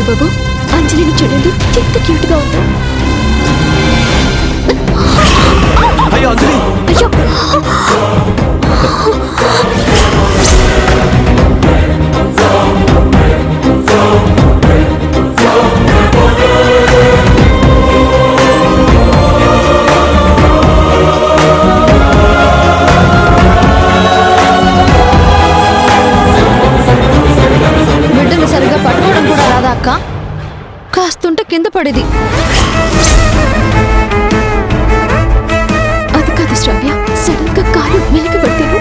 బాబు, అంజలిని చూడండి, ఎంత క్యూట్ గా ఉందో. అయ్యో అంజలి, అయ్యో బిడ్డను సరిగ్గా పట్టుకోవడం కూడా రాదా అక్క? కాస్తుంటే కింద పడేది. అది కాదు శ్రావ్య, సడన్ గా కాలు వెలికి పడతాను.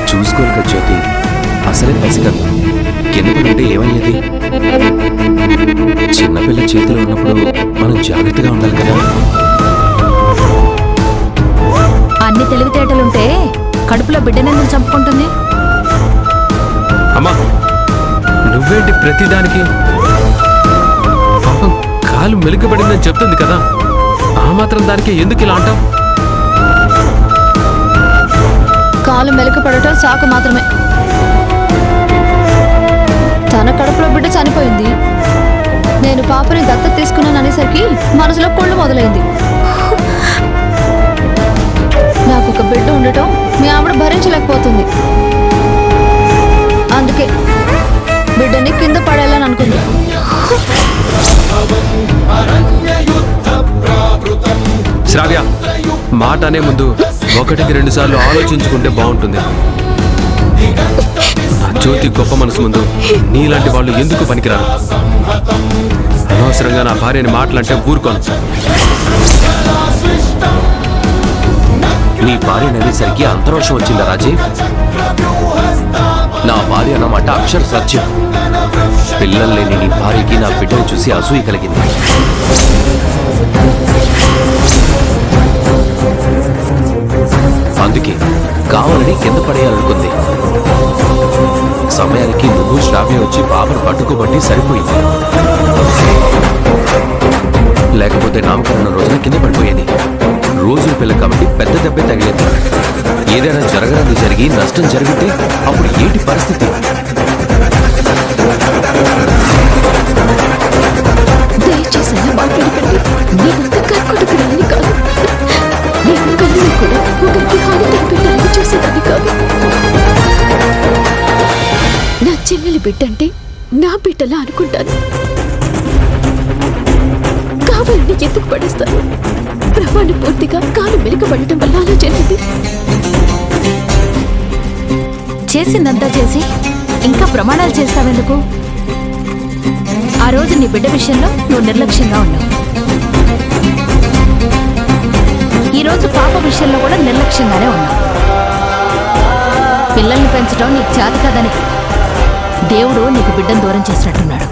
చూసుకోరు కదా జ్యోతి, అసలే పసిగదు, కింద పడితే ఏమయ్యేది? చిన్నపిల్ల చేతిలో ఉన్నప్పుడు మనం జాగ్రత్తగా ఉండాలి కదా. అన్ని తెలివితేటలుంటే కడుపులో బిడ్డనెందుకు చంపుకుంటుంది? అమ్మా, నువ్వేంటి ప్రతిదానికి? పాపం కాలు మెలికబడిందని చెప్తుంది కదా, ఆ మాత్రం దానికి ఎందుకు ఇలా అంటావు? కాలు మెలిక పడటం సాకు మాత్రమే. తన కడుపులో బిడ్డ చనిపోయింది, నేను పాపని దత్తత తీసుకున్నాను అనేసరికి మనసులో కొళ్ళు మొదలైంది. నాకు ఒక బిడ్డ ఉండటం మీ ఆవిడ భరించలేకపోతుంది, అందుకే బిడ్డని కింద పడేయాలని అనుకుంది. శ్రావ్య, మాట అనే ముందు 1-2 సార్లు ఆలోచించుకుంటే బాగుంటుంది. నా జ్యోతి గొప్ప మనసు ముందు నీలాంటి వాళ్ళు ఎందుకు పనికిరారు? అనవసరంగా నా భార్యని మాటలంటే ఊరుకోను. నీ భార్య అనేసరికి అంతరోషం వచ్చిందా రాజీవ్? నా భార్య అన్నమాట అక్షర సత్యం. పిల్లలు లేని నీ భార్యకి నా బిడ్డను చూసి అసూయ కలిగింది. అందుకే కావాలని కింద పడేయాలనుకుంది. సమయానికి నువ్వు శ్రావ్య వచ్చి పాపను పట్టుకోబట్టి సరిపోయింది. లేకపోతే నామకరణ రోజున కింద పడిపోయేది. రోజుల పిల్ల కాబట్టి పెద్ద దెబ్బే తగిలేదు. ఏదైనా జరగరాదు జరిగి నష్టం జరిగితే అప్పుడు ఏంటి పరిస్థితి? దయచేసి మాట్లాడకండి. నేనంత కర్కొడుకురాలని కాదు. నేను కళ్ళు కూడా ఒకరికి హాని తలపెట్టాలని చూసేదాన్ని కాదు. నా చెల్లెలి బిడ్డంటే నా బిడ్డలా అనుకుంటాను. కావాలని ఎందుకు పడేస్తాను? ప్రమాణ పూర్తిగా కాలు మెలికబడటం వల్ల అలా జరిగింది. చేసిందంతా చేసి ఇంకా ప్రమాణాలు చేస్తావెందుకు? ఆ రోజు నీ బిడ్డ విషయంలో నువ్వు నిర్లక్ష్యంగా ఉన్నావు. ఈరోజు పాప విషయంలో కూడా నిర్లక్ష్యంగానే ఉన్నావు. పిల్లల్ని పెంచడం నీకు చేత కాదని దేవుడు నీకు బిడ్డను దూరం చేసినట్టున్నాడు.